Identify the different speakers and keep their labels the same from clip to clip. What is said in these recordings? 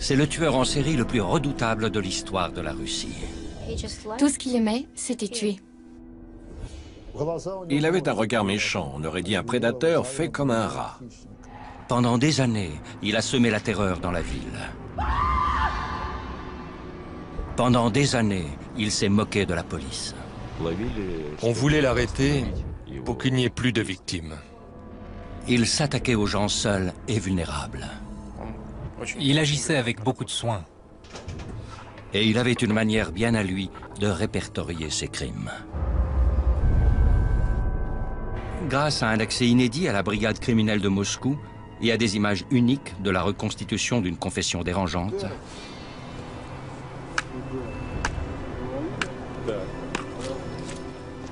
Speaker 1: C'est le tueur en série le plus redoutable de l'histoire de la Russie.
Speaker 2: Tout ce qu'il aimait, c'était tuer.
Speaker 3: Il avait un regard méchant, on aurait dit un prédateur fait comme un rat.
Speaker 1: Pendant des années, il a semé la terreur dans la ville. Pendant des années, il s'est moqué de la police.
Speaker 4: On voulait l'arrêter pour qu'il n'y ait plus de victimes.
Speaker 1: Il s'attaquait aux gens seuls et vulnérables.
Speaker 5: Il agissait avec beaucoup de soin.
Speaker 1: Et il avait une manière bien à lui de répertorier ses crimes. Grâce à un accès inédit à la brigade criminelle de Moscou et à des images uniques de la reconstitution d'une confession dérangeante,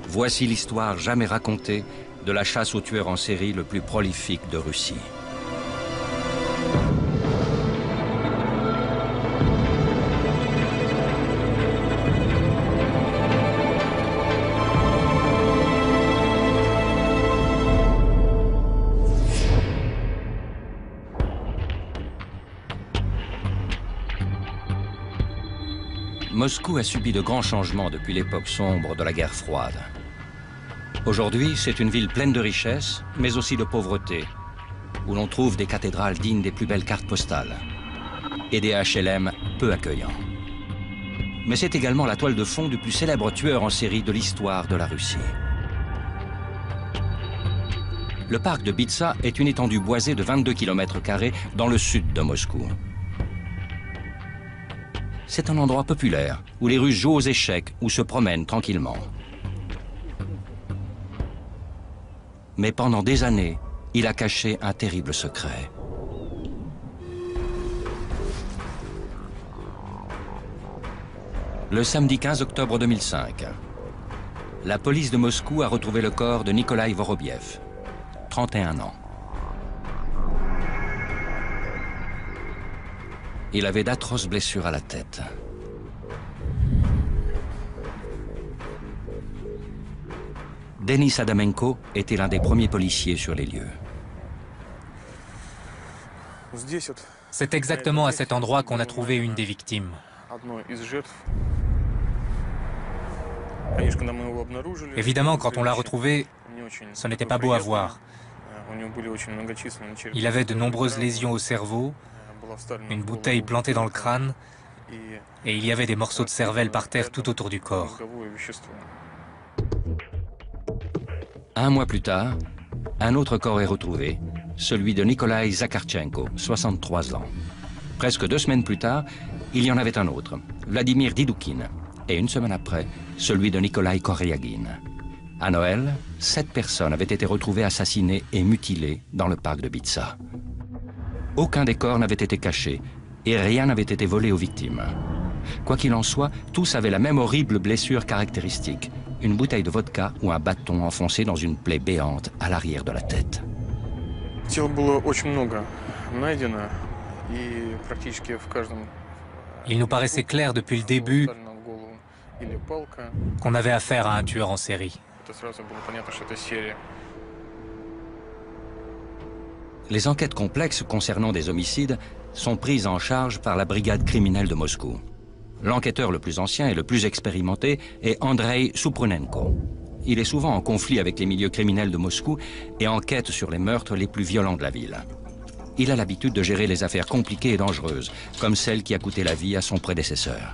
Speaker 1: voici l'histoire jamais racontée de la chasse au tueur en série le plus prolifique de Russie. Moscou a subi de grands changements depuis l'époque sombre de la guerre froide. Aujourd'hui, c'est une ville pleine de richesses, mais aussi de pauvreté, où l'on trouve des cathédrales dignes des plus belles cartes postales et des HLM peu accueillants. Mais c'est également la toile de fond du plus célèbre tueur en série de l'histoire de la Russie. Le parc de Bitsa est une étendue boisée de 22 km² dans le sud de Moscou. C'est un endroit populaire, où les Russes jouent aux échecs ou se promènent tranquillement. Mais pendant des années, il a caché un terrible secret. Le samedi 15 octobre 2005, la police de Moscou a retrouvé le corps de Nikolai Vorobiev, 31 ans. Il avait d'atroces blessures à la tête. Denis Adamenko était l'un des premiers policiers sur les lieux.
Speaker 5: C'est exactement à cet endroit qu'on a trouvé une des victimes. Évidemment, quand on l'a retrouvé, ce n'était pas beau à voir. Il avait de nombreuses lésions au cerveau, une bouteille plantée dans le crâne, et il y avait des morceaux de cervelle par terre tout autour du corps.
Speaker 1: Un mois plus tard, un autre corps est retrouvé, celui de Nikolai Zakharchenko, 63 ans. Presque 2 semaines plus tard, il y en avait un autre, Vladimir Didoukine, et une semaine après, celui de Nikolai Koryagin. À Noël, 7 personnes avaient été retrouvées assassinées et mutilées dans le parc de Bitsa. Aucun des corps n'avait été caché et rien n'avait été volé aux victimes. Quoi qu'il en soit, tous avaient la même horrible blessure caractéristique, une bouteille de vodka ou un bâton enfoncé dans une plaie béante à l'arrière de la tête.
Speaker 5: Il nous paraissait clair depuis le début qu'on avait affaire à un tueur en série.
Speaker 1: Les enquêtes complexes concernant des homicides sont prises en charge par la brigade criminelle de Moscou. L'enquêteur le plus ancien et le plus expérimenté est Andrei Supronenko. Il est souvent en conflit avec les milieux criminels de Moscou et enquête sur les meurtres les plus violents de la ville. Il a l'habitude de gérer les affaires compliquées et dangereuses, comme celle qui a coûté la vie à son prédécesseur.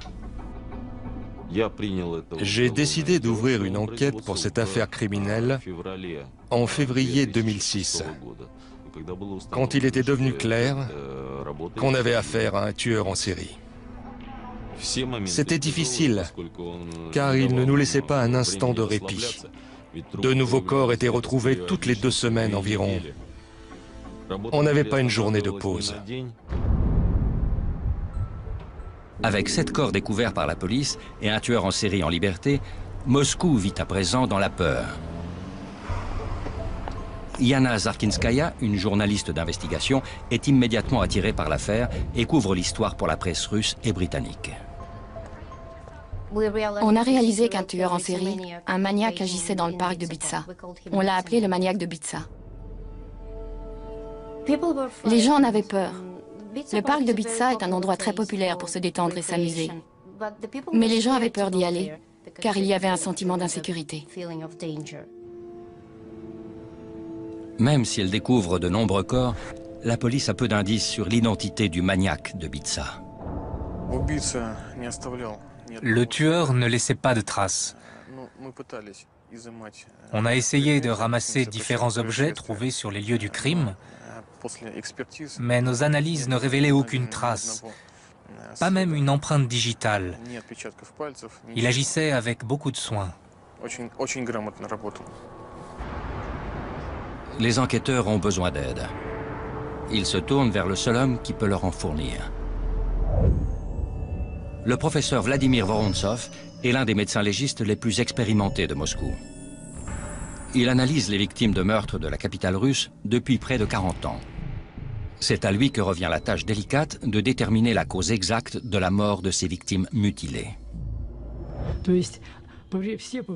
Speaker 4: J'ai décidé d'ouvrir une enquête pour cette affaire criminelle en février 2006, quand il était devenu clair qu'on avait affaire à un tueur en série. C'était difficile, car il ne nous laissait pas un instant de répit. De nouveaux corps étaient retrouvés toutes les 2 semaines environ. On n'avait pas une journée de pause.
Speaker 1: Avec 7 corps découverts par la police et un tueur en série en liberté, Moscou vit à présent dans la peur. Yana Zarkinskaya, une journaliste d'investigation, est immédiatement attirée par l'affaire et couvre l'histoire pour la presse russe et britannique.
Speaker 2: On a réalisé qu'un tueur en série, un maniaque, agissait dans le parc de Bitsa. On l'a appelé le maniaque de Bitsa. Les gens en avaient peur. Le parc de Bitsa est un endroit très populaire pour se détendre et s'amuser. Mais les gens avaient peur d'y aller, car il y avait un sentiment d'insécurité.
Speaker 1: Même si elle découvre de nombreux corps, la police a peu d'indices sur l'identité du maniaque de Bitsa.
Speaker 5: Le tueur ne laissait pas de traces. On a essayé de ramasser différents objets trouvés sur les lieux du crime, mais nos analyses ne révélaient aucune trace, pas même une empreinte digitale. Il agissait avec beaucoup de soin.
Speaker 1: Les enquêteurs ont besoin d'aide. Ils se tournent vers le seul homme qui peut leur en fournir. Le professeur Vladimir Vorontsov est l'un des médecins légistes les plus expérimentés de Moscou. Il analyse les victimes de meurtres de la capitale russe depuis près de 40 ans. C'est à lui que revient la tâche délicate de déterminer la cause exacte de la mort de ces victimes mutilées.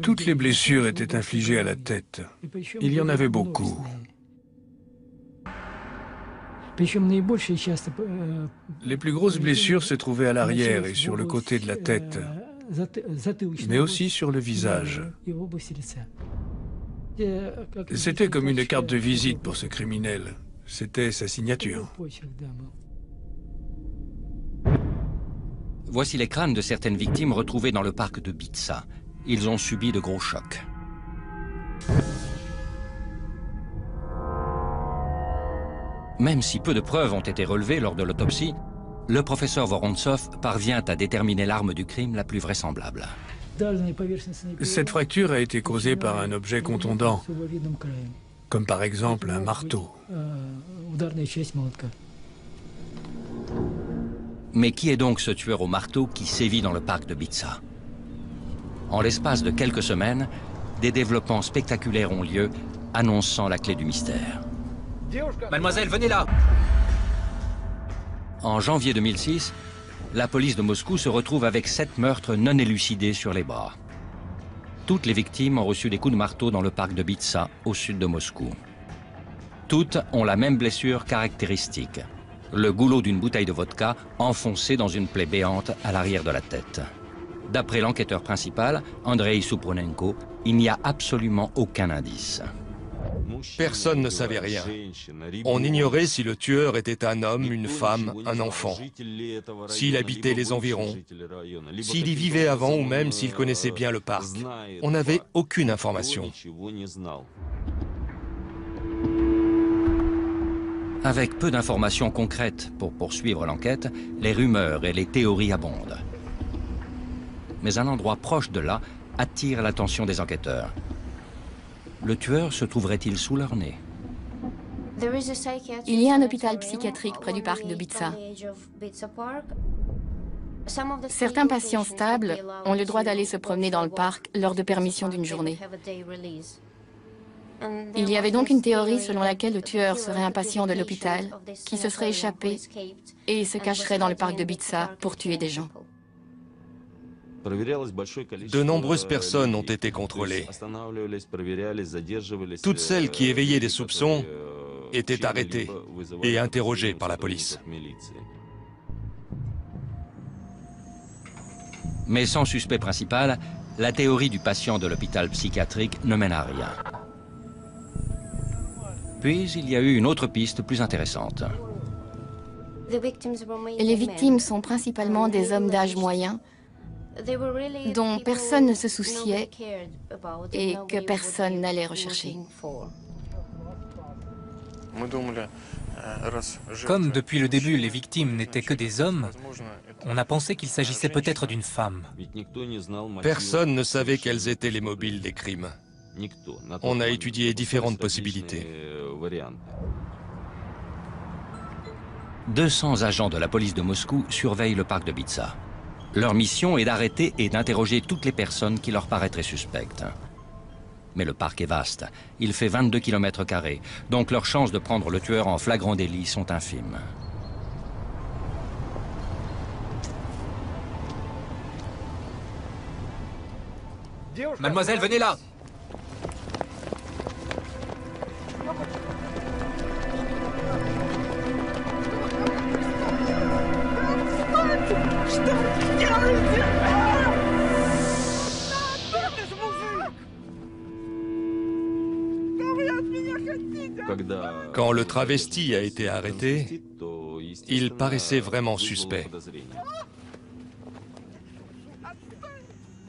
Speaker 6: Toutes les blessures étaient infligées à la tête. Il y en avait beaucoup. Les plus grosses blessures se trouvaient à l'arrière et sur le côté de la tête, mais aussi sur le visage. C'était comme une carte de visite pour ce criminel. C'était sa signature.
Speaker 1: Voici les crânes de certaines victimes retrouvées dans le parc de Bitsa. Ils ont subi de gros chocs. Même si peu de preuves ont été relevées lors de l'autopsie, le professeur Vorontsov parvient à déterminer l'arme du crime la plus vraisemblable.
Speaker 6: Cette fracture a été causée par un objet contondant, comme par exemple un marteau.
Speaker 1: Mais qui est donc ce tueur au marteau qui sévit dans le parc de Bitsa? En l'espace de quelques semaines, des développements spectaculaires ont lieu, annonçant la clé du mystère.
Speaker 5: Mademoiselle, venez là!
Speaker 1: En janvier 2006, la police de Moscou se retrouve avec 7 meurtres non élucidés sur les bras. Toutes les victimes ont reçu des coups de marteau dans le parc de Bitsa, au sud de Moscou. Toutes ont la même blessure caractéristique, le goulot d'une bouteille de vodka enfoncé dans une plaie béante à l'arrière de la tête. D'après l'enquêteur principal, Andrei Supronenko, il n'y a absolument aucun indice.
Speaker 4: Personne ne savait rien. On ignorait si le tueur était un homme, une femme, un enfant, s'il habitait les environs, s'il y vivait avant ou même s'il connaissait bien le parc. On n'avait aucune information.
Speaker 1: Avec peu d'informations concrètes pour poursuivre l'enquête, les rumeurs et les théories abondent. Mais un endroit proche de là attire l'attention des enquêteurs. Le tueur se trouverait-il sous leur nez?
Speaker 2: Il y a un hôpital psychiatrique près du parc de Bitsa. Certains patients stables ont le droit d'aller se promener dans le parc lors de permission d'une journée. Il y avait donc une théorie selon laquelle le tueur serait un patient de l'hôpital qui se serait échappé et se cacherait dans le parc de Bitsa pour tuer des gens.
Speaker 4: De nombreuses personnes ont été contrôlées. Toutes celles qui éveillaient des soupçons étaient arrêtées et interrogées par la police.
Speaker 1: Mais sans suspect principal, la théorie du patient de l'hôpital psychiatrique ne mène à rien. Puis il y a eu une autre piste plus intéressante.
Speaker 2: Les victimes sont principalement des hommes d'âge moyen dont personne ne se souciait et que personne n'allait rechercher.
Speaker 5: Comme depuis le début les victimes n'étaient que des hommes, on a pensé qu'il s'agissait peut-être d'une femme.
Speaker 4: Personne ne savait quels étaient les mobiles des crimes. On a étudié différentes possibilités.
Speaker 1: 200 agents de la police de Moscou surveillent le parc de Bitsa. Leur mission est d'arrêter et d'interroger toutes les personnes qui leur paraîtraient suspectes. Mais le parc est vaste, il fait 22 km², donc leurs chances de prendre le tueur en flagrant délit sont infimes.
Speaker 5: Mademoiselle, venez là!
Speaker 4: Quand le travesti a été arrêté, il paraissait vraiment suspect.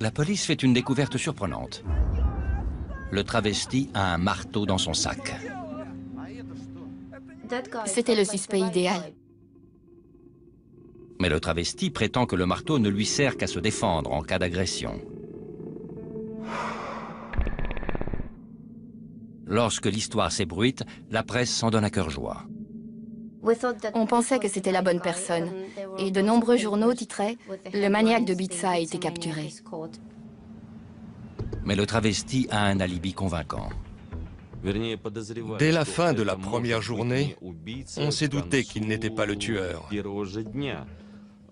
Speaker 1: La police fait une découverte surprenante. Le travesti a un marteau dans son sac.
Speaker 2: C'était le suspect idéal.
Speaker 1: Mais le travesti prétend que le marteau ne lui sert qu'à se défendre en cas d'agression. Lorsque l'histoire s'ébruite, la presse s'en donne à cœur joie.
Speaker 2: On pensait que c'était la bonne personne. Et de nombreux journaux titraient « Le maniaque de Bitsa a été capturé ».
Speaker 1: Mais le travesti a un alibi convaincant.
Speaker 4: Dès la fin de la première journée, on s'est douté qu'il n'était pas le tueur.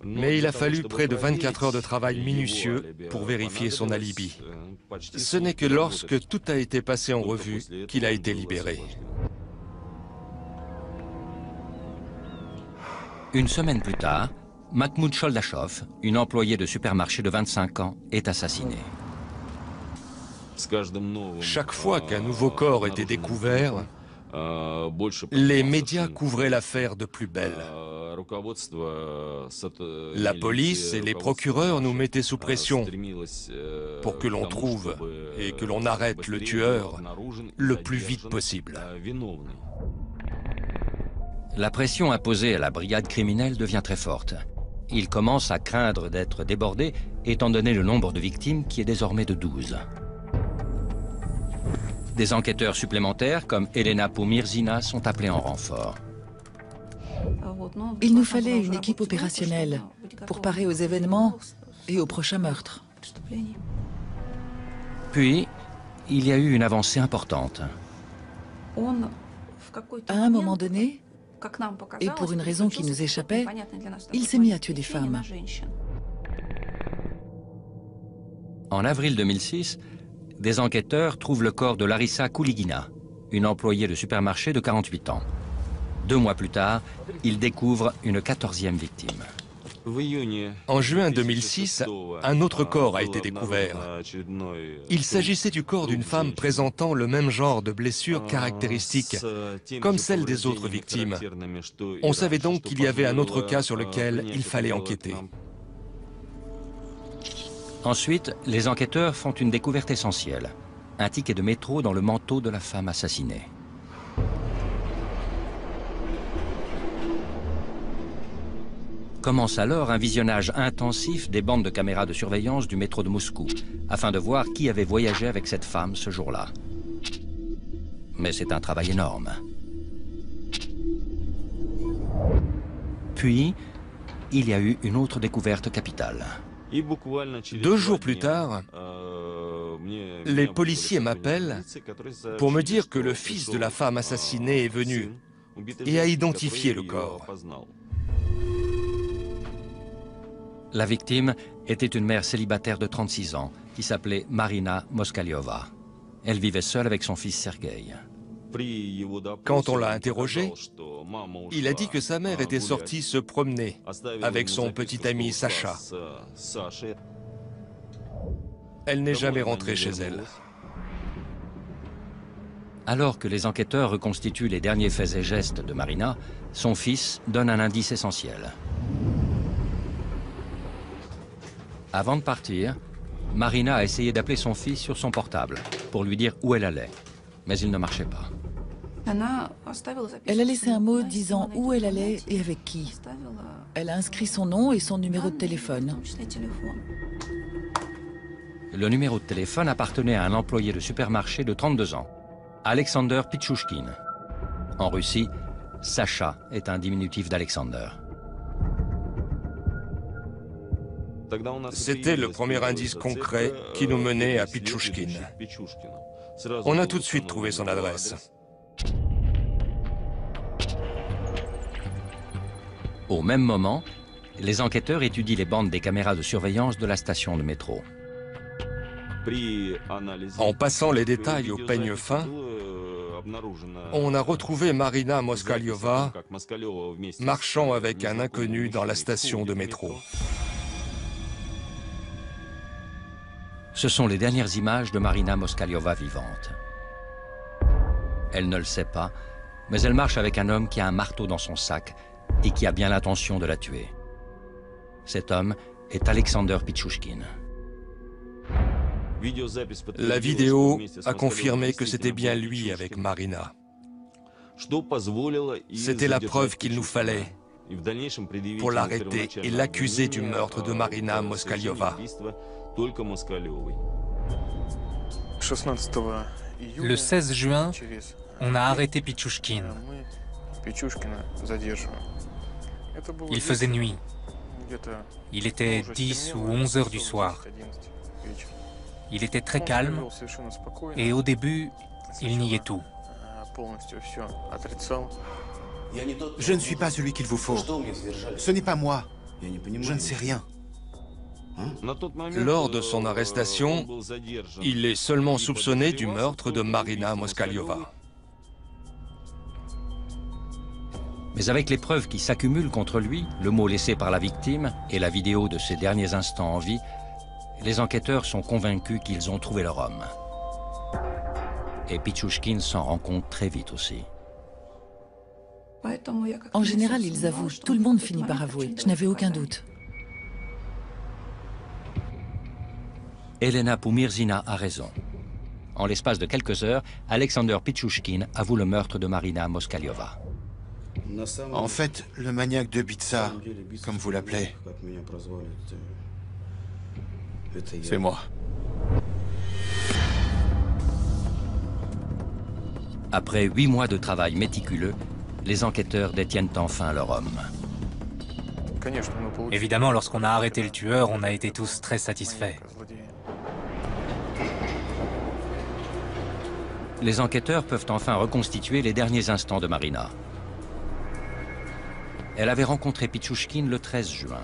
Speaker 4: Mais il a fallu près de 24 heures de travail minutieux pour vérifier son alibi. Ce n'est que lorsque tout a été passé en revue qu'il a été libéré.
Speaker 1: Une semaine plus tard, Mahmoud Choldachov, une employée de supermarché de 25 ans, est assassinée.
Speaker 4: Chaque fois qu'un nouveau corps était découvert, les médias couvraient l'affaire de plus belle. La police et les procureurs nous mettaient sous pression pour que l'on trouve et que l'on arrête le tueur le plus vite possible.
Speaker 1: La pression imposée à la brigade criminelle devient très forte. Ils commencent à craindre d'être débordés, étant donné le nombre de victimes qui est désormais de 12. Des enquêteurs supplémentaires, comme Elena Pomirzina, sont appelés en renfort.
Speaker 7: Il nous fallait une équipe opérationnelle pour parer aux événements et aux prochains meurtres.
Speaker 1: Puis, il y a eu une avancée importante.
Speaker 7: À un moment donné, et pour une raison qui nous échappait, il s'est mis à tuer des femmes.
Speaker 1: En avril 2006, des enquêteurs trouvent le corps de Larissa Kouligina, une employée de supermarché de 48 ans. 2 mois plus tard, ils découvrent une 14e victime.
Speaker 4: En juin 2006, un autre corps a été découvert. Il s'agissait du corps d'une femme présentant le même genre de blessures caractéristiques, comme celles des autres victimes. On savait donc qu'il y avait un autre cas sur lequel il fallait enquêter.
Speaker 1: Ensuite, les enquêteurs font une découverte essentielle. Un ticket de métro dans le manteau de la femme assassinée. Commence alors un visionnage intensif des bandes de caméras de surveillance du métro de Moscou, afin de voir qui avait voyagé avec cette femme ce jour-là. Mais c'est un travail énorme. Puis, il y a eu une autre découverte capitale.
Speaker 4: 2 jours plus tard, les policiers m'appellent pour me dire que le fils de la femme assassinée est venu et a identifié le corps.
Speaker 1: La victime était une mère célibataire de 36 ans qui s'appelait Marina Moskaliova. Elle vivait seule avec son fils Sergueï.
Speaker 4: Quand on l'a interrogé, il a dit que sa mère était sortie se promener avec son petit ami Sacha. Elle n'est jamais rentrée chez elle.
Speaker 1: Alors que les enquêteurs reconstituent les derniers faits et gestes de Marina, son fils donne un indice essentiel. Avant de partir, Marina a essayé d'appeler son fils sur son portable pour lui dire où elle allait, mais il ne marchait pas.
Speaker 7: Elle a laissé un mot disant où elle allait et avec qui. Elle a inscrit son nom et son numéro de téléphone.
Speaker 1: Le numéro de téléphone appartenait à un employé de supermarché de 32 ans, Alexander Pichouchkin. En Russie, Sacha est un diminutif d'Alexander.
Speaker 4: C'était le premier indice concret qui nous menait à Pichouchkin. On a tout de suite trouvé son adresse.
Speaker 1: Au même moment, les enquêteurs étudient les bandes des caméras de surveillance de la station de métro.
Speaker 4: En passant les détails au peigne fin, on a retrouvé Marina Moskaliova marchant avec un inconnu dans la station de métro.
Speaker 1: Ce sont les dernières images de Marina Moskaliova vivante. Elle ne le sait pas, mais elle marche avec un homme qui a un marteau dans son sac et qui a bien l'intention de la tuer. Cet homme est Alexander Pichouchkine.
Speaker 4: La vidéo a confirmé que c'était bien lui avec Marina. C'était la preuve qu'il nous fallait pour l'arrêter et l'accuser du meurtre de Marina Moskaliova.
Speaker 5: Le 16 juin, on a arrêté Pichouchkine. Il faisait nuit. Il était 10 ou 11 heures du soir. Il était très calme et au début, il niait tout.
Speaker 8: Je ne suis pas celui qu'il vous faut. Ce n'est pas moi. Je ne sais rien.
Speaker 4: Lors de son arrestation, il est seulement soupçonné du meurtre de Marina Moskaliova.
Speaker 1: Mais avec les preuves qui s'accumulent contre lui, le mot laissé par la victime et la vidéo de ses derniers instants en vie, les enquêteurs sont convaincus qu'ils ont trouvé leur homme. Et Pichouchkine s'en rend compte très vite aussi.
Speaker 7: En général, ils avouent. Tout le monde finit par avouer. Je n'avais aucun doute.
Speaker 1: Elena Poumirzina a raison. En l'espace de quelques heures, Alexander Pichouchkine avoue le meurtre de Marina Moskaliova.
Speaker 8: En fait, le maniaque de Bitsa, comme vous l'appelez, c'est moi.
Speaker 1: Après 8 mois de travail méticuleux, les enquêteurs détiennent enfin leur homme.
Speaker 5: Évidemment, lorsqu'on a arrêté le tueur, on a été tous très satisfaits.
Speaker 1: Les enquêteurs peuvent enfin reconstituer les derniers instants de Marina. Elle avait rencontré Pichouchkine le 13 juin.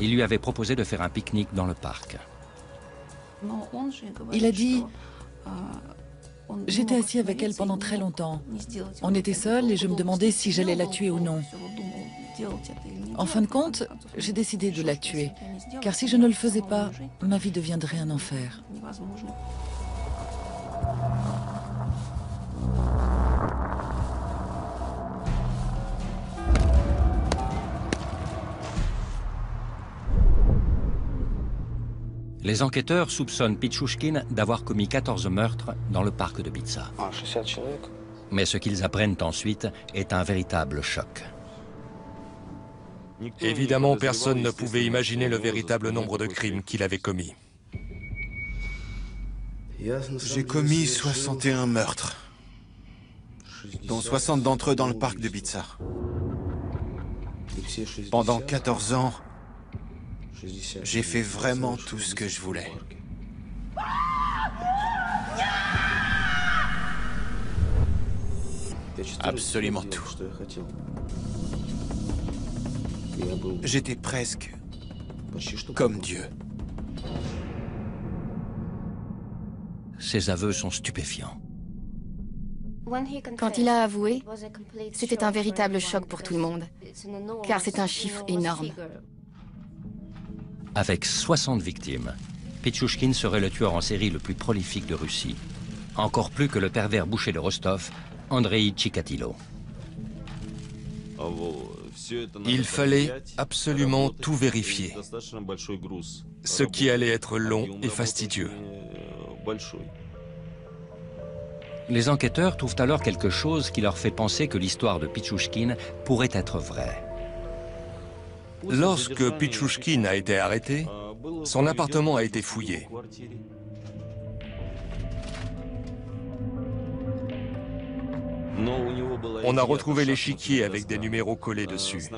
Speaker 1: Il lui avait proposé de faire un pique-nique dans le parc.
Speaker 7: Il a dit... J'étais assis avec elle pendant très longtemps. On était seuls et je me demandais si j'allais la tuer ou non. En fin de compte, j'ai décidé de la tuer. Car si je ne le faisais pas, ma vie deviendrait un enfer.
Speaker 1: Les enquêteurs soupçonnent Pichouchkine d'avoir commis 14 meurtres dans le parc de Bitsa. Mais ce qu'ils apprennent ensuite est un véritable choc.
Speaker 4: Évidemment, personne ne pouvait imaginer le véritable nombre de crimes qu'il avait commis.
Speaker 8: J'ai commis 61 meurtres, dont 60 d'entre eux dans le parc de Bitsa. Pendant 14 ans, j'ai fait vraiment tout ce que je voulais. Absolument tout. J'étais presque comme Dieu.
Speaker 1: Ces aveux sont stupéfiants.
Speaker 2: Quand il a avoué, c'était un véritable choc pour tout le monde, car c'est un chiffre énorme.
Speaker 1: Avec 60 victimes, Pichouchkine serait le tueur en série le plus prolifique de Russie, encore plus que le pervers boucher de Rostov, Andrei Chikatilo.
Speaker 4: Il fallait absolument tout vérifier, ce qui allait être long et fastidieux.
Speaker 1: Les enquêteurs trouvent alors quelque chose qui leur fait penser que l'histoire de Pichouchkine pourrait être vraie.
Speaker 4: Lorsque Pichouchkine a été arrêté, son appartement a été fouillé. On a retrouvé l'échiquier avec des numéros collés dessus.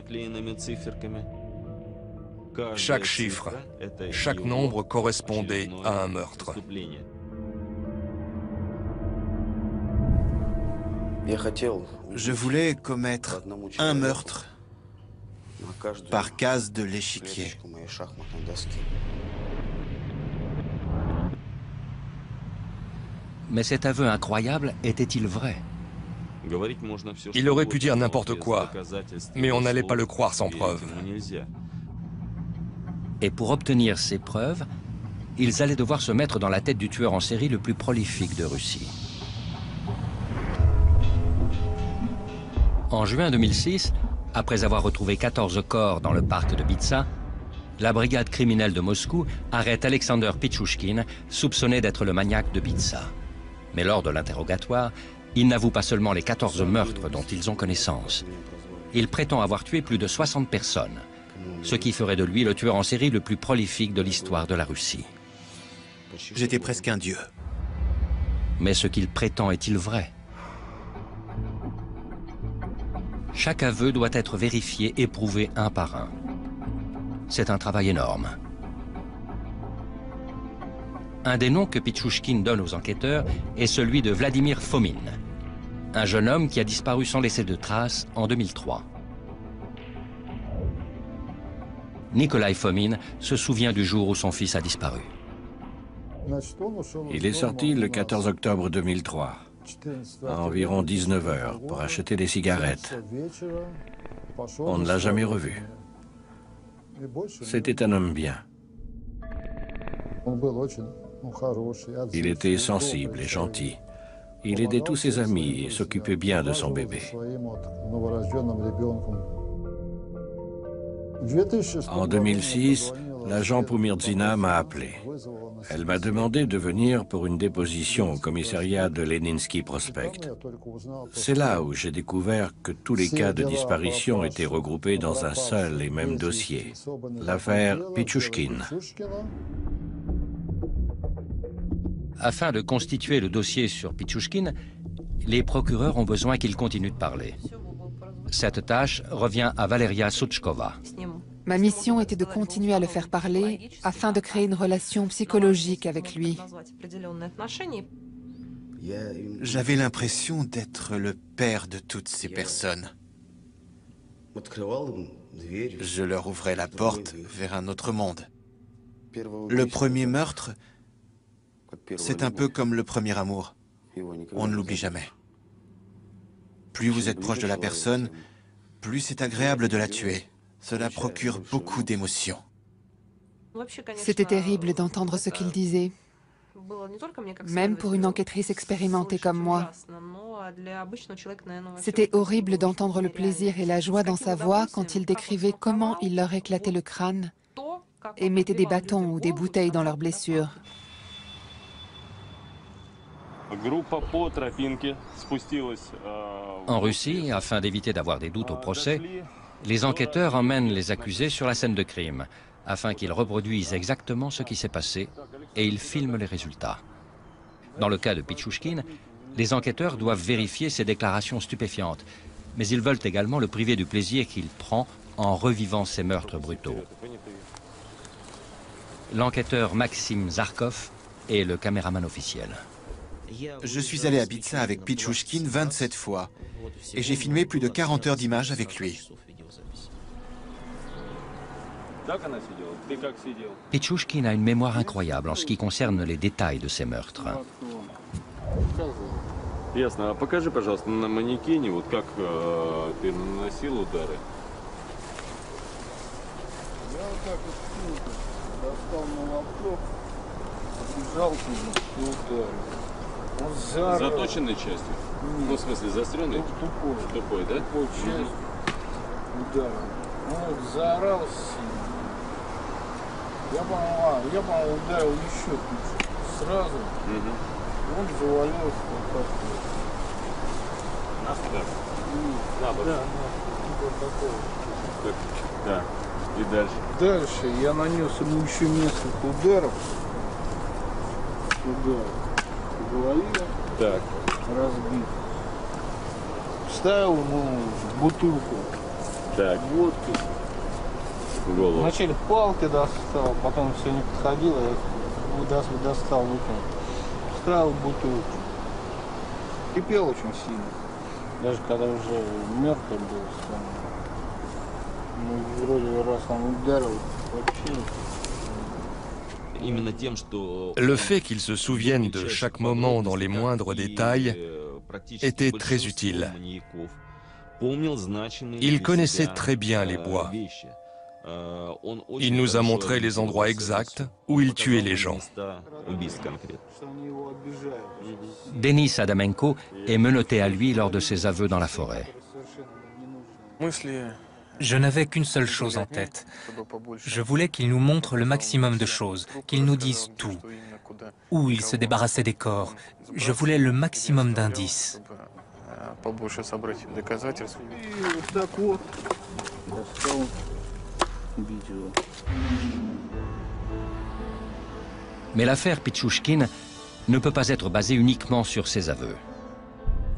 Speaker 4: Chaque chiffre, chaque nombre correspondait à un meurtre.
Speaker 8: Je voulais commettre un meurtre par case de l'échiquier.
Speaker 1: Mais cet aveu incroyable était-il vrai?
Speaker 4: Il aurait pu dire n'importe quoi, mais on n'allait pas le croire sans preuve.
Speaker 1: Et pour obtenir ces preuves, ils allaient devoir se mettre dans la tête du tueur en série le plus prolifique de Russie. En juin 2006, après avoir retrouvé 14 corps dans le parc de Bitsa, la brigade criminelle de Moscou arrête Alexander Pichouchkine, soupçonné d'être le maniaque de Bitsa. Mais lors de l'interrogatoire, il n'avoue pas seulement les 14 meurtres dont ils ont connaissance. Il prétend avoir tué plus de 60 personnes, ce qui ferait de lui le tueur en série le plus prolifique de l'histoire de la Russie.
Speaker 8: J'étais presque un dieu.
Speaker 1: Mais ce qu'il prétend est-il vrai? Chaque aveu doit être vérifié et prouvé un par un. C'est un travail énorme. Un des noms que Pichouchkine donne aux enquêteurs est celui de Vladimir Fomin, un jeune homme qui a disparu sans laisser de traces en 2003. Nikolai Fomin se souvient du jour où son fils a disparu.
Speaker 3: Il est sorti le 14 octobre 2003, à environ 19 h, pour acheter des cigarettes. On ne l'a jamais revu. C'était un homme bien. Il était sensible et gentil. Il aidait tous ses amis et s'occupait bien de son bébé. En 2006, l'agent Poumirdzina m'a appelé. Elle m'a demandé de venir pour une déposition au commissariat de Leninsky Prospect. C'est là où j'ai découvert que tous les cas de disparition étaient regroupés dans un seul et même dossier, l'affaire Pichouchkine.
Speaker 1: Afin de constituer le dossier sur Pichouchkine, les procureurs ont besoin qu'il continue de parler. Cette tâche revient à Valeria Souchkova.
Speaker 9: Ma mission était de continuer à le faire parler afin de créer une relation psychologique avec lui.
Speaker 8: J'avais l'impression d'être le père de toutes ces personnes. Je leur ouvrais la porte vers un autre monde. Le premier meurtre, c'est un peu comme le premier amour. On ne l'oublie jamais. Plus vous êtes proche de la personne, plus c'est agréable de la tuer. Cela procure beaucoup d'émotions.
Speaker 9: C'était terrible d'entendre ce qu'il disait, même pour une enquêtrice expérimentée comme moi. C'était horrible d'entendre le plaisir et la joie dans sa voix quand il décrivait comment il leur éclatait le crâne et mettait des bâtons ou des bouteilles dans leurs blessures.
Speaker 1: En Russie, afin d'éviter d'avoir des doutes au procès, les enquêteurs emmènent les accusés sur la scène de crime, afin qu'ils reproduisent exactement ce qui s'est passé, et ils filment les résultats. Dans le cas de Pichouchkine, les enquêteurs doivent vérifier ses déclarations stupéfiantes, mais ils veulent également le priver du plaisir qu'il prend en revivant ses meurtres brutaux. L'enquêteur Maxime Zarkov est le caméraman officiel.
Speaker 8: Je suis allé à Bitsa avec Pichouchkine 27 fois et j'ai filmé plus de 40 heures d'images avec lui.
Speaker 1: Pichouchkine a une mémoire incroyable en ce qui concerne les détails de ses meurtres.
Speaker 10: Ясно. Покажи, пожалуйста, на манекене, вот как ты наносил удары.
Speaker 11: Я вот так вот достал молоток, побежал туда и ударил. Он заорал.
Speaker 10: Заточенной частью? Ну, в смысле, заостренной?
Speaker 11: Тупой.
Speaker 10: Тупой, да?
Speaker 11: Тупой часть ударил. Он вот заорал сильно. Я, по-моему, ударил еще тут сразу. Он завалился вот так вот.
Speaker 10: На бок?
Speaker 11: Да, вот такого.
Speaker 10: Да. И дальше?
Speaker 11: Дальше я нанес ему еще несколько ударов. Удар по голове.
Speaker 10: Так.
Speaker 11: Разбит. Вставил ему бутылку.
Speaker 10: Так.
Speaker 11: Водки.
Speaker 10: В голову.
Speaker 11: Вначале палки достал, потом все не подходило, я достал, выкинул. Вставил бутылку. Кипел очень сильно. Даже когда уже мертвый был, ну, вроде раз он ударил, вообще.
Speaker 4: Le fait qu'il se souvienne de chaque moment dans les moindres détails était très utile. Il connaissait très bien les bois. Il nous a montré les endroits exacts où il tuait les gens.
Speaker 1: Denis Adamenko est menotté à lui lors de ses aveux dans la forêt.
Speaker 5: Je n'avais qu'une seule chose en tête. Je voulais qu'il nous montre le maximum de choses, qu'il nous dise tout. Où il se débarrassait des corps. Je voulais le maximum d'indices.
Speaker 1: Mais l'affaire Pichouchkine ne peut pas être basée uniquement sur ses aveux.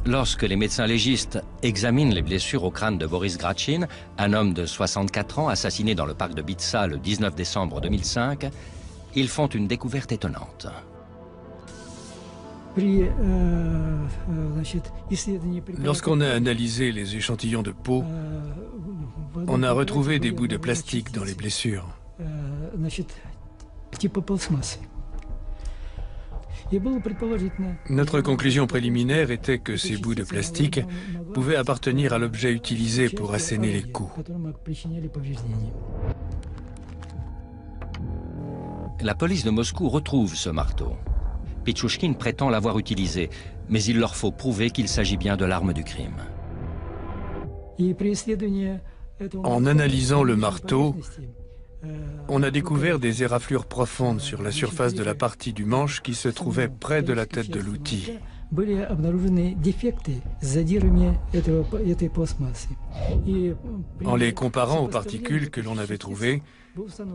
Speaker 1: Lorsque les médecins légistes examinent les blessures au crâne de Boris Gratchin, un homme de 64 ans assassiné dans le parc de Bitsa le 19 décembre 2005, ils font une découverte étonnante.
Speaker 6: Lorsqu'on a analysé les échantillons de peau, on a retrouvé des bouts de plastique dans les blessures. Notre conclusion préliminaire était que ces bouts de plastique pouvaient appartenir à l'objet utilisé pour asséner les coups.
Speaker 1: La police de Moscou retrouve ce marteau. Pichouchkine prétend l'avoir utilisé, mais il leur faut prouver qu'il s'agit bien de l'arme du crime.
Speaker 6: En analysant le marteau, on a découvert des éraflures profondes sur la surface de la partie du manche qui se trouvait près de la tête de l'outil. En les comparant aux particules que l'on avait trouvées,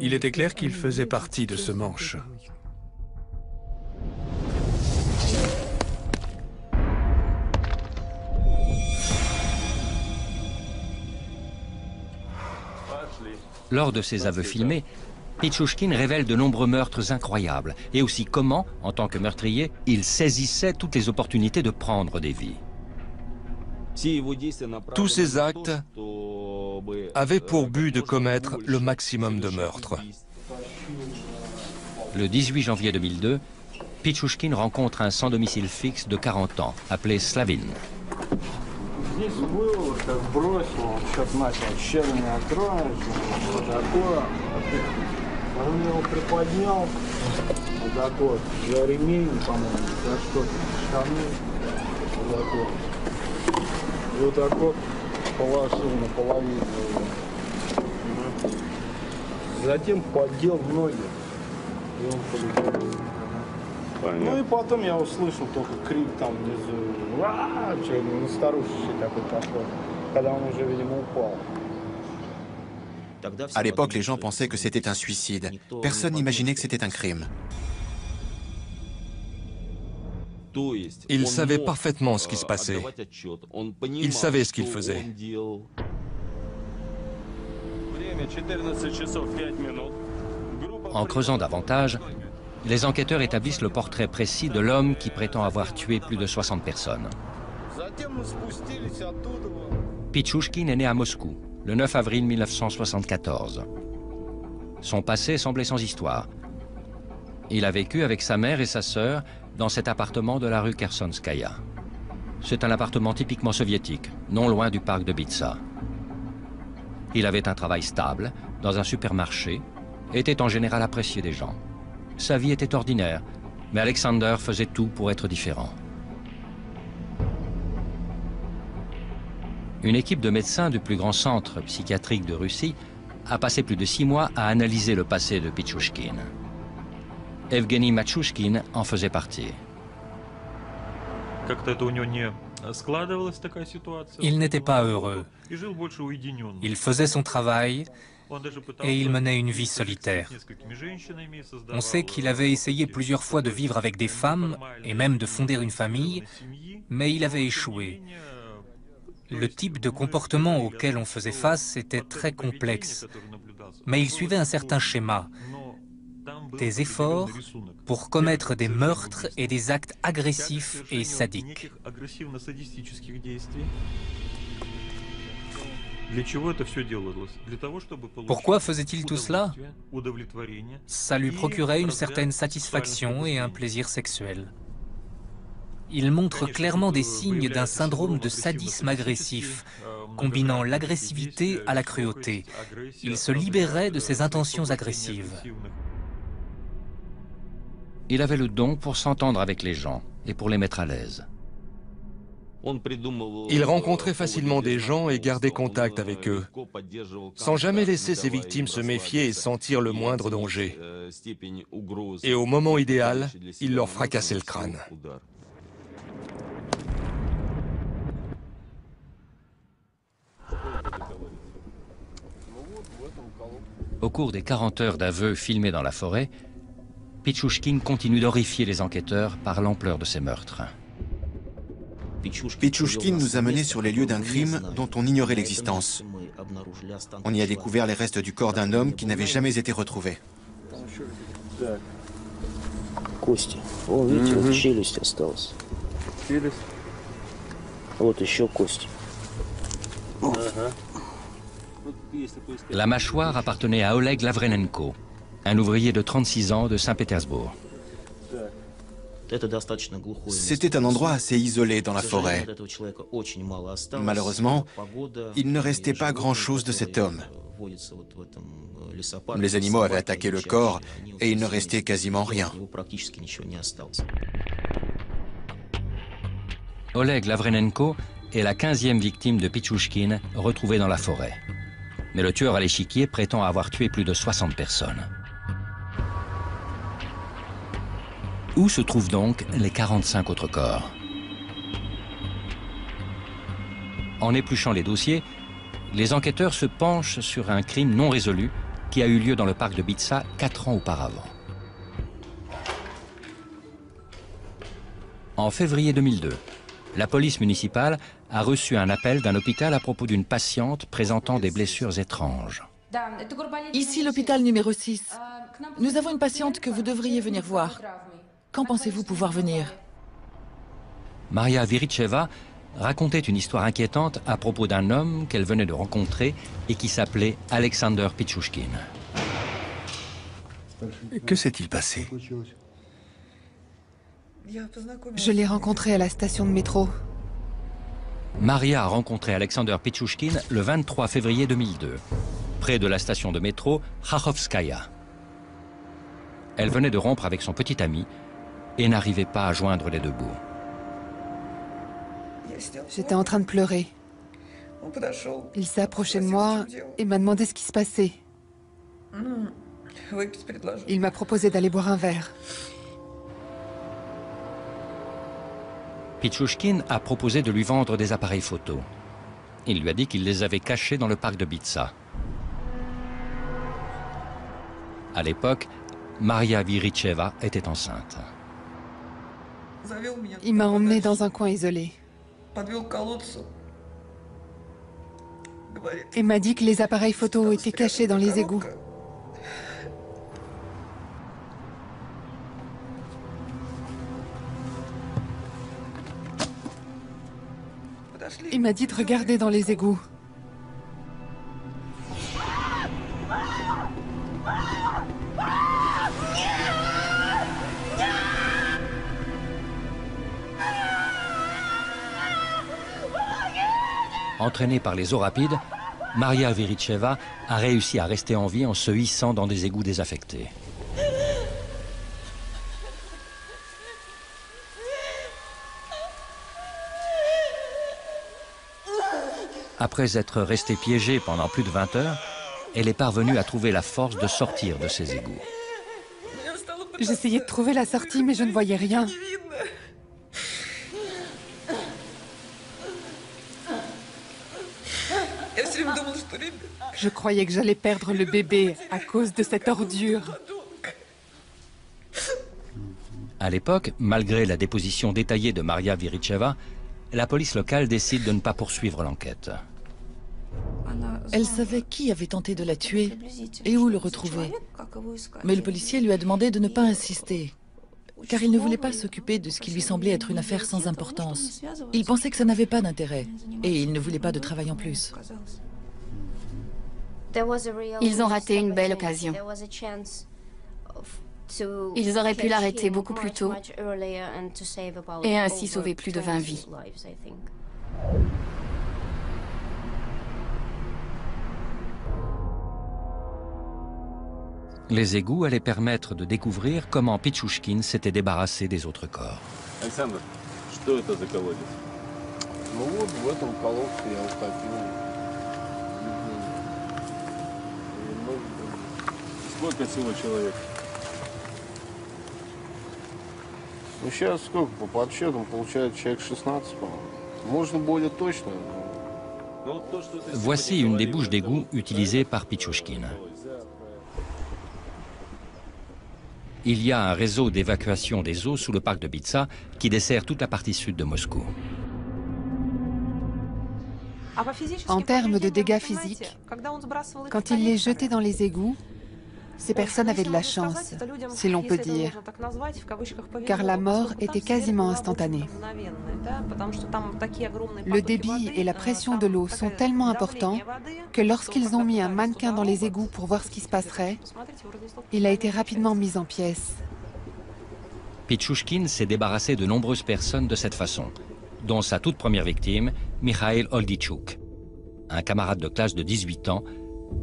Speaker 6: il était clair qu'il faisait partie de ce manche.
Speaker 1: Lors de ses aveux filmés, Pichouchkine révèle de nombreux meurtres incroyables et aussi comment, en tant que meurtrier, il saisissait toutes les opportunités de prendre des vies.
Speaker 4: Tous ces actes avaient pour but de commettre le maximum de meurtres.
Speaker 1: Le 18 janvier 2002, Pichouchkine rencontre un sans domicile fixe de 40 ans, appelé Slavin.
Speaker 11: Здесь было, как бросил, он что-то начал щелами отрывать, вот такое. Он его приподнял, вот такой, за ремень, по-моему, за что-то, штаны, вот такой. И вот так вот положил наполовину его. Затем поддел ноги, и он полетел. Ну и потом я услышал только крик там внизу. Ну, старушечий такой пошел, когда он уже, видимо, упал.
Speaker 8: À l'époque, les gens pensaient que c'était un suicide. Personne n'imaginait que c'était un crime.
Speaker 4: Il savait parfaitement ce qui se passait. Il savait ce qu'il faisait.
Speaker 1: En creusant davantage, les enquêteurs établissent le portrait précis de l'homme qui prétend avoir tué plus de 60 personnes. Pichouchkine est né à Moscou, le 9 avril 1974. Son passé semblait sans histoire. Il a vécu avec sa mère et sa sœur dans cet appartement de la rue Kersonskaya. C'est un appartement typiquement soviétique, non loin du parc de Bitsa. Il avait un travail stable, dans un supermarché, et était en général apprécié des gens. Sa vie était ordinaire, mais Alexander faisait tout pour être différent. Une équipe de médecins du plus grand centre psychiatrique de Russie a passé plus de 6 mois à analyser le passé de Pichouchkine. Evgeny Machushkin en faisait partie.
Speaker 5: Il n'était pas heureux. Il faisait son travail et il menait une vie solitaire. On sait qu'il avait essayé plusieurs fois de vivre avec des femmes et même de fonder une famille, mais il avait échoué. Le type de comportement auquel on faisait face était très complexe, mais il suivait un certain schéma, des efforts pour commettre des meurtres et des actes agressifs et sadiques. Pourquoi faisait-il tout cela? Ça lui procurait une certaine satisfaction et un plaisir sexuel. Il montre clairement des signes d'un syndrome de sadisme agressif, combinant l'agressivité à la cruauté. Il se libérait de ses intentions agressives.
Speaker 1: Il avait le don pour s'entendre avec les gens et pour les mettre à l'aise.
Speaker 4: Il rencontrait facilement des gens et gardait contact avec eux, sans jamais laisser ses victimes se méfier et sentir le moindre danger. Et au moment idéal, il leur fracassait le crâne.
Speaker 1: Au cours des 40 heures d'aveux filmés dans la forêt, Pichushkin continue d'horrifier les enquêteurs par l'ampleur de ses meurtres.
Speaker 8: Pichushkin nous a menés sur les lieux d'un crime dont on ignorait l'existence. On y a découvert les restes du corps d'un homme qui n'avait jamais été retrouvé.
Speaker 12: Кости. О, видите, вот челюсть осталась. Вот еще кость.
Speaker 1: La mâchoire appartenait à Oleg Lavrenenko, un ouvrier de 36 ans de Saint-Pétersbourg.
Speaker 8: C'était un endroit assez isolé dans la forêt. Malheureusement, il ne restait pas grand-chose de cet homme. Les animaux avaient attaqué le corps et il ne restait quasiment rien.
Speaker 1: Oleg Lavrenenko est la 15e victime de Pichushkin retrouvée dans la forêt. Mais le tueur à l'échiquier prétend avoir tué plus de 60 personnes. Où se trouvent donc les 45 autres corps? En épluchant les dossiers, les enquêteurs se penchent sur un crime non résolu qui a eu lieu dans le parc de Bitsa 4 ans auparavant. En février 2002, la police municipale a reçu un appel d'un hôpital à propos d'une patiente présentant des blessures étranges.
Speaker 7: Ici l'hôpital numéro 6. Nous avons une patiente que vous devriez venir voir. Quand pensez-vous pouvoir venir?
Speaker 1: Maria Viricheva racontait une histoire inquiétante à propos d'un homme qu'elle venait de rencontrer et qui s'appelait Alexander Pichushkin.
Speaker 6: Que s'est-il passé?
Speaker 9: Je l'ai rencontré à la station de métro.
Speaker 1: Maria a rencontré Alexander Pichushkin le 23 février 2002, près de la station de métro Kharkovskaya. Elle venait de rompre avec son petit ami et n'arrivait pas à joindre les deux bouts.
Speaker 9: J'étais en train de pleurer. Il s'est approché de moi et m'a demandé ce qui se passait. Il m'a proposé d'aller boire un verre.
Speaker 1: Pichushkin a proposé de lui vendre des appareils photo. Il lui a dit qu'il les avait cachés dans le parc de Bitsa. À l'époque, Maria Viricheva était enceinte.
Speaker 9: Il m'a emmené dans un coin isolé. Et m'a dit que les appareils photo étaient cachés dans les égouts. Il m'a dit de regarder dans les égouts.
Speaker 1: Entraînée par les eaux rapides, Maria Viricheva a réussi à rester en vie en se hissant dans des égouts désaffectés. Après être restée piégée pendant plus de 20 heures, elle est parvenue à trouver la force de sortir de ces égouts.
Speaker 9: J'essayais de trouver la sortie, mais je ne voyais rien. Je croyais que j'allais perdre le bébé à cause de cette ordure.
Speaker 1: À l'époque, malgré la déposition détaillée de Maria Viricheva, la police locale décide de ne pas poursuivre l'enquête.
Speaker 7: Elle savait qui avait tenté de la tuer et où le retrouver. Mais le policier lui a demandé de ne pas insister, car il ne voulait pas s'occuper de ce qui lui semblait être une affaire sans importance. Il pensait que ça n'avait pas d'intérêt, et il ne voulait pas de travail en plus.
Speaker 2: Ils ont raté une belle occasion. Ils auraient pu l'arrêter beaucoup plus tôt et ainsi sauver plus de 20 vies.
Speaker 1: Les égouts allaient permettre de découvrir comment Pichouchkine s'était débarrassé des autres corps.
Speaker 10: Александр, что это за колодец?
Speaker 11: Ну вот в этом колодце я утопил.
Speaker 10: Сколько всего человек?
Speaker 11: Ну сейчас сколько по подсчетам получается человек 16, по-моему. Можно более точно.
Speaker 1: Voici une des bouches d'égout utilisées par Pichouchkine. Il y a un réseau d'évacuation des eaux sous le parc de Bitsa qui dessert toute la partie sud de Moscou.
Speaker 9: En termes de dégâts physiques, quand il les jetait dans les égouts, ces personnes avaient de la chance, si l'on peut dire, car la mort était quasiment instantanée. Le débit et la pression de l'eau sont tellement importants que lorsqu'ils ont mis un mannequin dans les égouts pour voir ce qui se passerait, il a été rapidement mis en pièces.
Speaker 1: Pichouchkine s'est débarrassé de nombreuses personnes de cette façon, dont sa toute première victime, Mikhail Oldichuk, un camarade de classe de 18 ans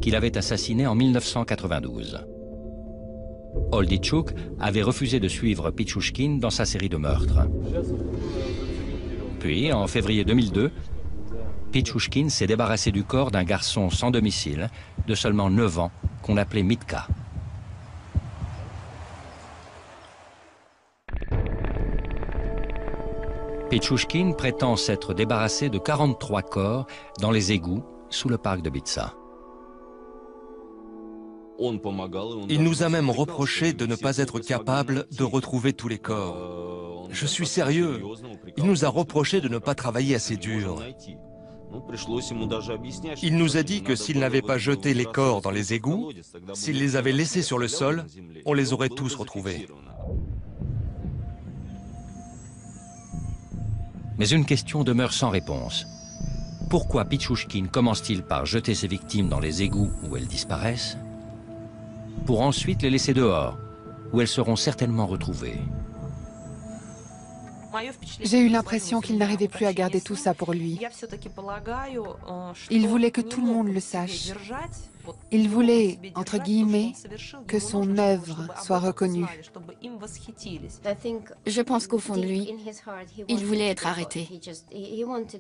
Speaker 1: qu'il avait assassiné en 1992. Oldichuk avait refusé de suivre Pichouchkine dans sa série de meurtres. Puis, en février 2002, Pichouchkine s'est débarrassé du corps d'un garçon sans domicile de seulement 9 ans qu'on appelait Mitka. Pichouchkine prétend s'être débarrassé de 43 corps dans les égouts sous le parc de Bitsa.
Speaker 4: Il nous a même reproché de ne pas être capable de retrouver tous les corps. Je suis sérieux. Il nous a reproché de ne pas travailler assez dur. Il nous a dit que s'il n'avait pas jeté les corps dans les égouts, s'il les avait laissés sur le sol, on les aurait tous retrouvés.
Speaker 1: Mais une question demeure sans réponse. Pourquoi Pichouchkine commence-t-il par jeter ses victimes dans les égouts où elles disparaissent, pour ensuite les laisser dehors, où elles seront certainement retrouvées?
Speaker 9: J'ai eu l'impression qu'il n'arrivait plus à garder tout ça pour lui. Il voulait que tout le monde le sache. Il voulait, entre guillemets, que son œuvre soit reconnue.
Speaker 2: Je pense qu'au fond de lui, il voulait être arrêté.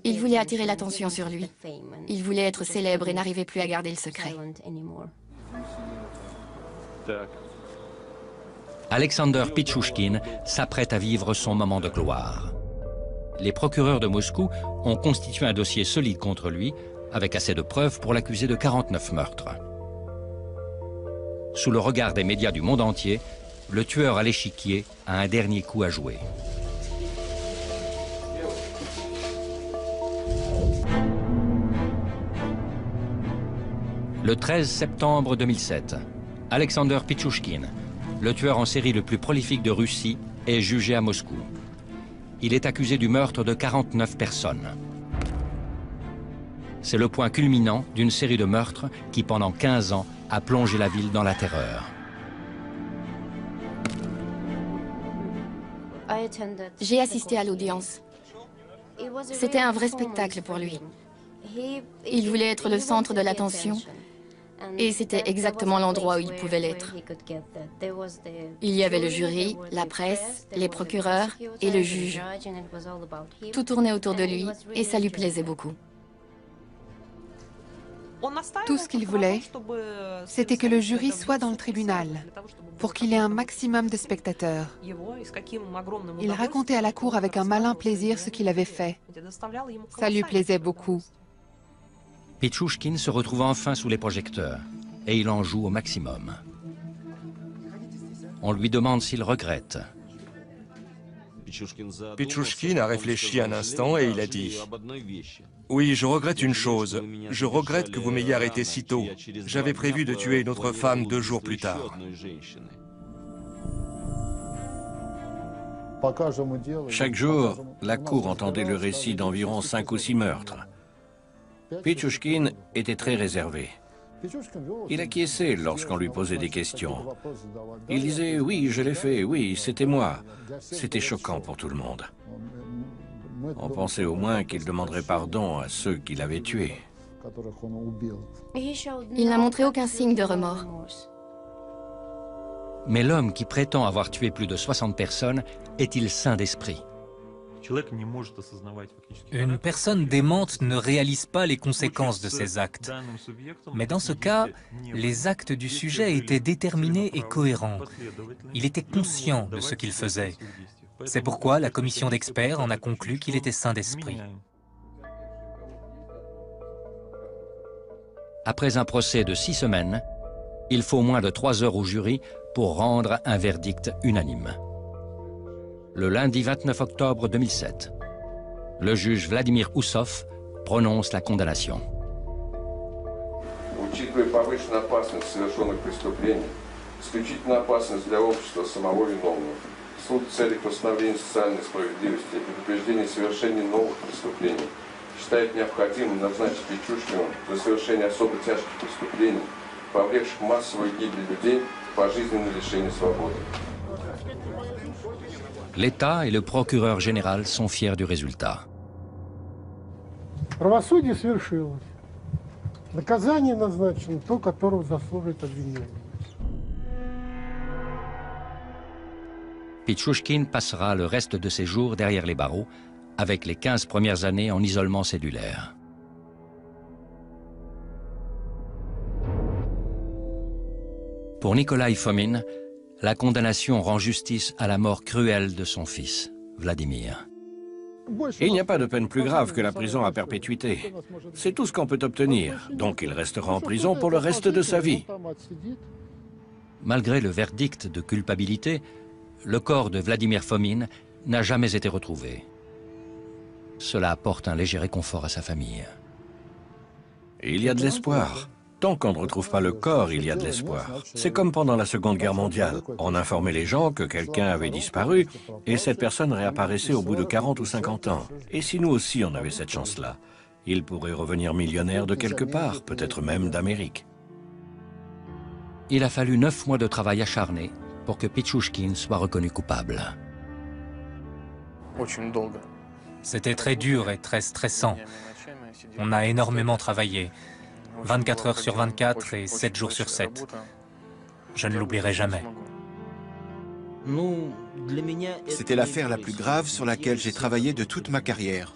Speaker 2: Il voulait attirer l'attention sur lui. Il voulait être célèbre et n'arrivait plus à garder le secret.
Speaker 1: Alexander Pichouchkine s'apprête à vivre son moment de gloire. Les procureurs de Moscou ont constitué un dossier solide contre lui, avec assez de preuves pour l'accuser de 49 meurtres. Sous le regard des médias du monde entier, le tueur à l'échiquier a un dernier coup à jouer. Le 13 septembre 2007, Alexander Pichouchkine, le tueur en série le plus prolifique de Russie, est jugé à Moscou. Il est accusé du meurtre de 49 personnes. C'est le point culminant d'une série de meurtres qui, pendant 15 ans, a plongé la ville dans la terreur.
Speaker 2: J'ai assisté à l'audience. C'était un vrai spectacle pour lui. Il voulait être le centre de l'attention et c'était exactement l'endroit où il pouvait l'être. Il y avait le jury, la presse, les procureurs et le juge. Tout tournait autour de lui et ça lui plaisait beaucoup.
Speaker 9: Tout ce qu'il voulait, c'était que le jury soit dans le tribunal, pour qu'il ait un maximum de spectateurs. Il racontait à la cour avec un malin plaisir ce qu'il avait fait. Ça lui plaisait beaucoup.
Speaker 1: Pichouchkine se retrouve enfin sous les projecteurs et il en joue au maximum. On lui demande s'il regrette.
Speaker 4: Pichouchkine a réfléchi un instant et il a dit « Oui, je regrette une chose. Je regrette que vous m'ayez arrêté si tôt. J'avais prévu de tuer une autre femme 2 jours plus tard. »
Speaker 3: Chaque jour, la cour entendait le récit d'environ 5 ou 6 meurtres. Pichouchkine était très réservé. Il acquiesçait lorsqu'on lui posait des questions. Il disait « Oui, je l'ai fait, oui, c'était moi ». C'était choquant pour tout le monde. On pensait au moins qu'il demanderait pardon à ceux qui l'avaient tué.
Speaker 2: Il n'a montré aucun signe de remords.
Speaker 1: Mais l'homme qui prétend avoir tué plus de 60 personnes est-il sain d'esprit?
Speaker 5: Une personne démente ne réalise pas les conséquences de ses actes. Mais dans ce cas, les actes du sujet étaient déterminés et cohérents. Il était conscient de ce qu'il faisait. C'est pourquoi la commission d'experts en a conclu qu'il était sain d'esprit.
Speaker 1: Après un procès de 6 semaines, il faut moins de 3 heures au jury pour rendre un verdict unanime. Le lundi 29 octobre 2007, le juge Vladimir Oussov prononce la condamnation.
Speaker 10: Учитывая повышенную опасность совершенных преступлений, исключительную опасность для общества самого виновного, суд в целях восстановления социальной справедливости и предупреждения совершения новых преступлений считает необходимым назначить Пичушкину за совершение особо тяжких преступлений, повлекших массовую гибель людей, пожизненное лишение свободы.
Speaker 1: L'État et le procureur général sont fiers du résultat.
Speaker 13: Правосудие свершилось. Наказание назначено, то, которого заслуживает обвиняемый.
Speaker 1: Pichushkin passera le reste de ses jours derrière les barreaux, avec les 15 premières années en isolement cellulaire. Pour Nikolai Fomin, la condamnation rend justice à la mort cruelle de son fils, Vladimir.
Speaker 3: Il n'y a pas de peine plus grave que la prison à perpétuité. C'est tout ce qu'on peut obtenir, donc il restera en prison pour le reste de sa vie.
Speaker 1: Malgré le verdict de culpabilité, le corps de Vladimir Fomin n'a jamais été retrouvé. Cela apporte un léger réconfort à sa famille.
Speaker 3: Il y a de l'espoir. Tant qu'on ne retrouve pas le corps, il y a de l'espoir. C'est comme pendant la Seconde Guerre mondiale. On informait les gens que quelqu'un avait disparu et cette personne réapparaissait au bout de 40 ou 50 ans. Et si nous aussi on avait cette chance-là, il pourrait revenir millionnaire de quelque part, peut-être même d'Amérique.
Speaker 1: Il a fallu 9 mois de travail acharné pour que Pichushkin soit reconnu coupable.
Speaker 5: C'était très dur et très stressant. On a énormément travaillé. 24 heures sur 24 et 7 jours sur 7. Je ne l'oublierai jamais.
Speaker 8: C'était l'affaire la plus grave sur laquelle j'ai travaillé de toute ma carrière.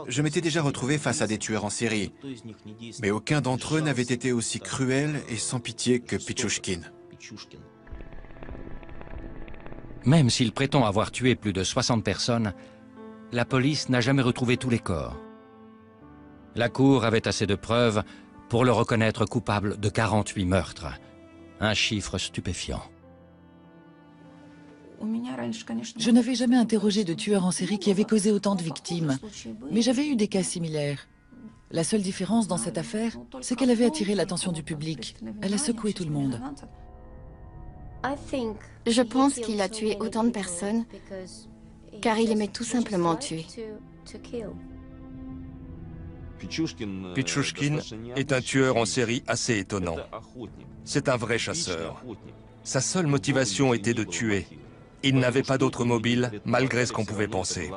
Speaker 8: Je m'étais déjà retrouvé face à des tueurs en série, mais aucun d'entre eux n'avait été aussi cruel et sans pitié que Pichushkin.
Speaker 1: Même s'il prétend avoir tué plus de 60 personnes, la police n'a jamais retrouvé tous les corps. La Cour avait assez de preuves pour le reconnaître coupable de 48 meurtres, un chiffre stupéfiant.
Speaker 7: Je n'avais jamais interrogé de tueur en série qui avait causé autant de victimes, mais j'avais eu des cas similaires. La seule différence dans cette affaire, c'est qu'elle avait attiré l'attention du public. Elle a secoué tout le monde.
Speaker 2: Je pense qu'il a tué autant de personnes car il aimait tout simplement tuer.
Speaker 4: Pichushkin est un tueur en série assez étonnant. C'est un vrai chasseur. Sa seule motivation était de tuer. Il n'avait pas d'autre mobile, malgré ce qu'on pouvait penser.